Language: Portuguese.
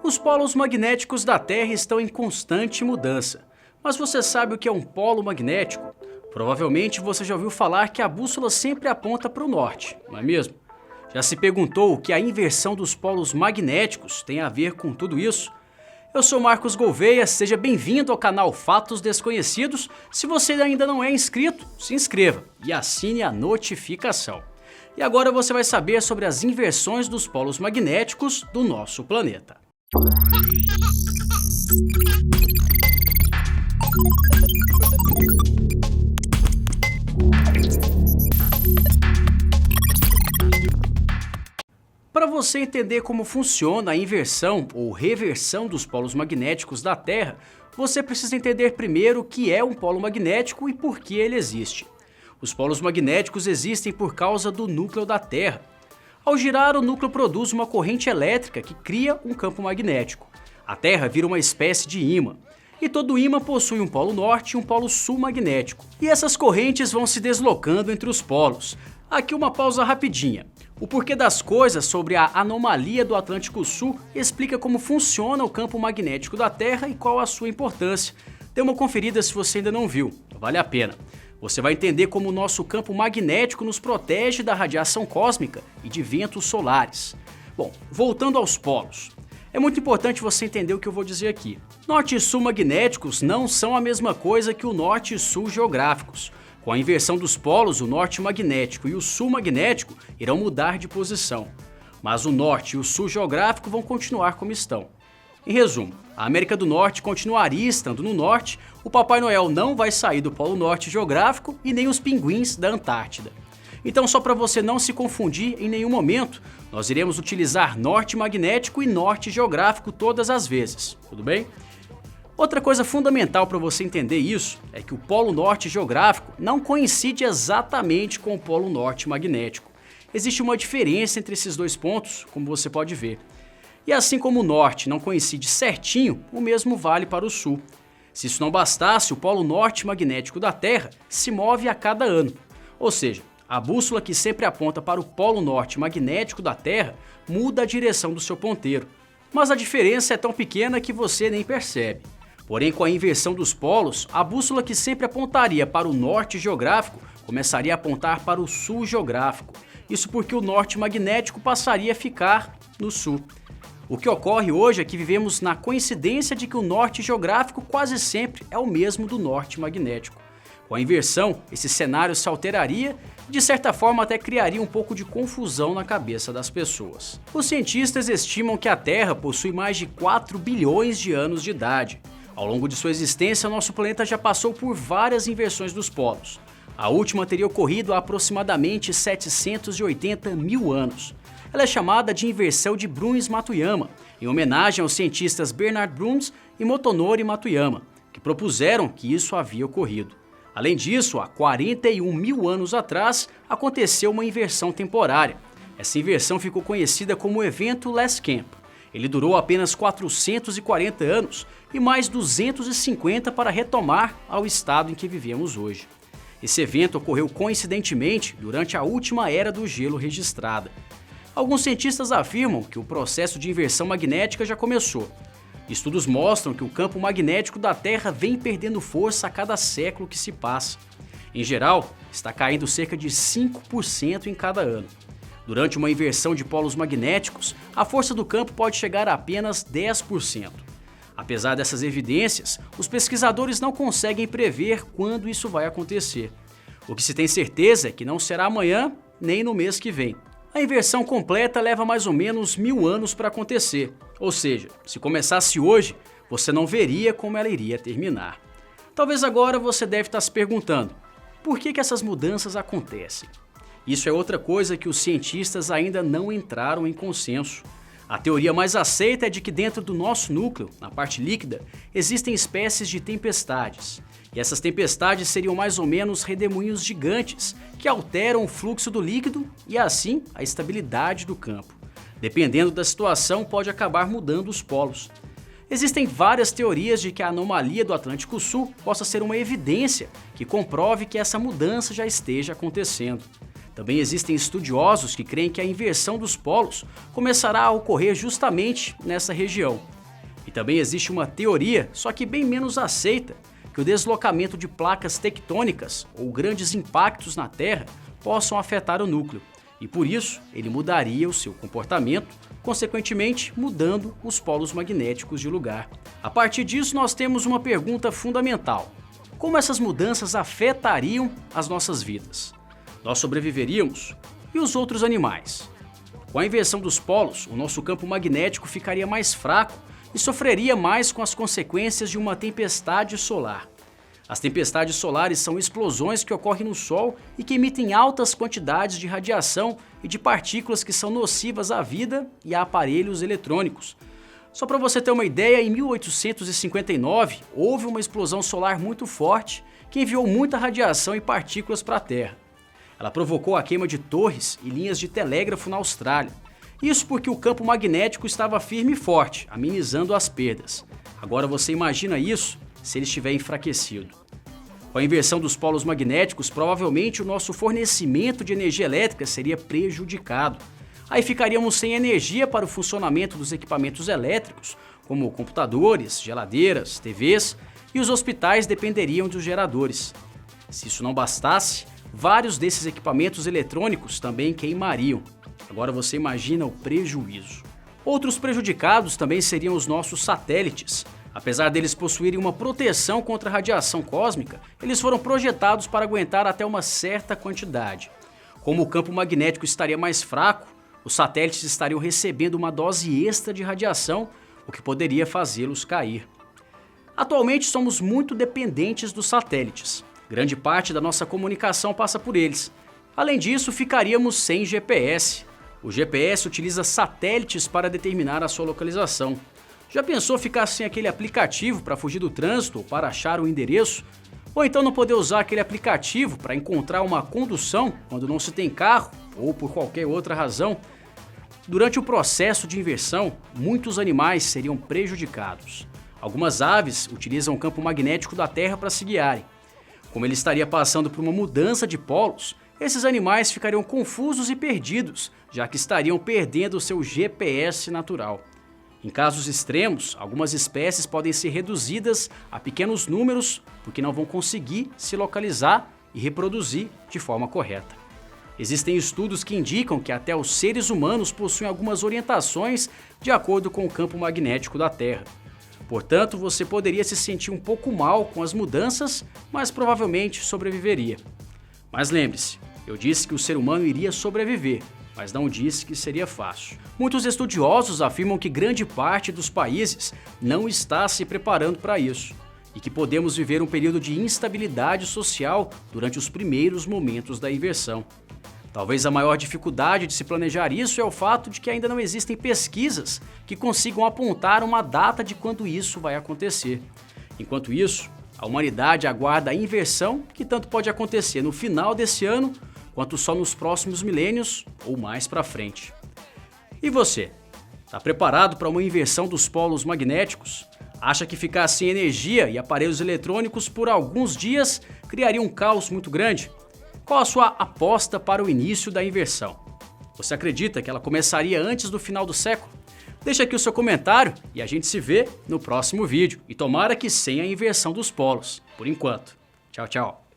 Os polos magnéticos da Terra estão em constante mudança. Mas você sabe o que é um polo magnético? Provavelmente você já ouviu falar que a bússola sempre aponta para o norte, não é mesmo? Já se perguntou o que a inversão dos polos magnéticos tem a ver com tudo isso? Eu sou Marcos Gouveia, seja bem-vindo ao canal Fatos Desconhecidos. Se você ainda não é inscrito, se inscreva e assine a notificação. E agora você vai saber sobre as inversões dos polos magnéticos do nosso planeta. Para você entender como funciona a inversão ou reversão dos polos magnéticos da Terra, você precisa entender primeiro o que é um polo magnético e por que ele existe. Os polos magnéticos existem por causa do núcleo da Terra. Ao girar, o núcleo produz uma corrente elétrica que cria um campo magnético. A Terra vira uma espécie de ímã. E todo ímã possui um polo norte e um polo sul magnético. E essas correntes vão se deslocando entre os polos. Aqui uma pausa rapidinha. O porquê das coisas sobre a anomalia do Atlântico Sul explica como funciona o campo magnético da Terra e qual a sua importância. Dê uma conferida se você ainda não viu, vale a pena. Você vai entender como o nosso campo magnético nos protege da radiação cósmica e de ventos solares. Bom, voltando aos polos. É muito importante você entender o que eu vou dizer aqui. Norte e sul magnéticos não são a mesma coisa que o norte e sul geográficos. Com a inversão dos polos, o norte magnético e o sul magnético irão mudar de posição. Mas o norte e o sul geográfico vão continuar como estão. Em resumo, a América do Norte continuaria estando no norte, o Papai Noel não vai sair do polo norte geográfico e nem os pinguins da Antártida. Então, só para você não se confundir em nenhum momento, nós iremos utilizar norte magnético e norte geográfico todas as vezes, tudo bem? Outra coisa fundamental para você entender isso é que o polo norte geográfico não coincide exatamente com o polo norte magnético. Existe uma diferença entre esses dois pontos, como você pode ver. E assim como o norte não coincide certinho, o mesmo vale para o sul. Se isso não bastasse, o polo norte magnético da Terra se move a cada ano. Ou seja, a bússola que sempre aponta para o polo norte magnético da Terra muda a direção do seu ponteiro. Mas a diferença é tão pequena que você nem percebe. Porém, com a inversão dos polos, a bússola que sempre apontaria para o norte geográfico começaria a apontar para o sul geográfico. Isso porque o norte magnético passaria a ficar no sul. O que ocorre hoje é que vivemos na coincidência de que o norte geográfico quase sempre é o mesmo do norte magnético. Com a inversão, esse cenário se alteraria e, de certa forma, até criaria um pouco de confusão na cabeça das pessoas. Os cientistas estimam que a Terra possui mais de 4 bilhões de anos de idade. Ao longo de sua existência, nosso planeta já passou por várias inversões dos polos. A última teria ocorrido há aproximadamente 780 mil anos. Ela é chamada de inversão de Bruns-Matuyama, em homenagem aos cientistas Bernard Bruns e Motonori Matuyama, que propuseram que isso havia ocorrido. Além disso, há 41 mil anos atrás, aconteceu uma inversão temporária. Essa inversão ficou conhecida como o evento Last Camp. Ele durou apenas 440 anos e mais 250 para retomar ao estado em que vivemos hoje. Esse evento ocorreu coincidentemente durante a última era do gelo registrada. Alguns cientistas afirmam que o processo de inversão magnética já começou. Estudos mostram que o campo magnético da Terra vem perdendo força a cada século que se passa. Em geral, está caindo cerca de 5% em cada ano. Durante uma inversão de polos magnéticos, a força do campo pode chegar a apenas 10%. Apesar dessas evidências, os pesquisadores não conseguem prever quando isso vai acontecer. O que se tem certeza é que não será amanhã, nem no mês que vem. A inversão completa leva mais ou menos 1000 anos para acontecer. Ou seja, se começasse hoje, você não veria como ela iria terminar. Talvez agora você deve estar se perguntando, por que essas mudanças acontecem? Isso é outra coisa que os cientistas ainda não entraram em consenso. A teoria mais aceita é de que dentro do nosso núcleo, na parte líquida, existem espécies de tempestades. E essas tempestades seriam mais ou menos redemoinhos gigantes que alteram o fluxo do líquido e assim a estabilidade do campo. Dependendo da situação, pode acabar mudando os polos. Existem várias teorias de que a anomalia do Atlântico Sul possa ser uma evidência que comprove que essa mudança já esteja acontecendo. Também existem estudiosos que creem que a inversão dos polos começará a ocorrer justamente nessa região. E também existe uma teoria, só que bem menos aceita, que o deslocamento de placas tectônicas ou grandes impactos na Terra possam afetar o núcleo, e por isso ele mudaria o seu comportamento, consequentemente mudando os polos magnéticos de lugar. A partir disso, nós temos uma pergunta fundamental: como essas mudanças afetariam as nossas vidas? Nós sobreviveríamos? E os outros animais? Com a inversão dos polos, o nosso campo magnético ficaria mais fraco e sofreria mais com as consequências de uma tempestade solar. As tempestades solares são explosões que ocorrem no Sol e que emitem altas quantidades de radiação e de partículas que são nocivas à vida e a aparelhos eletrônicos. Só para você ter uma ideia, em 1859 houve uma explosão solar muito forte que enviou muita radiação e partículas para a Terra. Ela provocou a queima de torres e linhas de telégrafo na Austrália. Isso porque o campo magnético estava firme e forte, amenizando as perdas. Agora você imagina isso se ele estiver enfraquecido. Com a inversão dos polos magnéticos, provavelmente o nosso fornecimento de energia elétrica seria prejudicado. Aí ficaríamos sem energia para o funcionamento dos equipamentos elétricos, como computadores, geladeiras, TVs, e os hospitais dependeriam dos geradores. Se isso não bastasse, vários desses equipamentos eletrônicos também queimariam. Agora você imagina o prejuízo. Outros prejudicados também seriam os nossos satélites. Apesar deles possuírem uma proteção contra a radiação cósmica, eles foram projetados para aguentar até uma certa quantidade. Como o campo magnético estaria mais fraco, os satélites estariam recebendo uma dose extra de radiação, o que poderia fazê-los cair. Atualmente somos muito dependentes dos satélites. Grande parte da nossa comunicação passa por eles. Além disso, ficaríamos sem GPS. O GPS utiliza satélites para determinar a sua localização. Já pensou ficar sem aquele aplicativo para fugir do trânsito ou para achar o endereço? Ou então não poder usar aquele aplicativo para encontrar uma condução quando não se tem carro ou por qualquer outra razão? Durante o processo de inversão, muitos animais seriam prejudicados. Algumas aves utilizam o campo magnético da Terra para se guiarem. Como ele estaria passando por uma mudança de polos, esses animais ficariam confusos e perdidos, já que estariam perdendo o seu GPS natural. Em casos extremos, algumas espécies podem ser reduzidas a pequenos números porque não vão conseguir se localizar e reproduzir de forma correta. Existem estudos que indicam que até os seres humanos possuem algumas orientações de acordo com o campo magnético da Terra. Portanto, você poderia se sentir um pouco mal com as mudanças, mas provavelmente sobreviveria. Mas lembre-se, eu disse que o ser humano iria sobreviver, mas não disse que seria fácil. Muitos estudiosos afirmam que grande parte dos países não está se preparando para isso e que podemos viver um período de instabilidade social durante os primeiros momentos da inversão. Talvez a maior dificuldade de se planejar isso é o fato de que ainda não existem pesquisas que consigam apontar uma data de quando isso vai acontecer. Enquanto isso, a humanidade aguarda a inversão que tanto pode acontecer no final desse ano quanto só nos próximos milênios ou mais para frente. E você? Está preparado para uma inversão dos polos magnéticos? Acha que ficar sem energia e aparelhos eletrônicos por alguns dias criaria um caos muito grande? Qual a sua aposta para o início da inversão? Você acredita que ela começaria antes do final do século? Deixa aqui o seu comentário e a gente se vê no próximo vídeo. E tomara que sem a inversão dos polos, por enquanto. Tchau, tchau.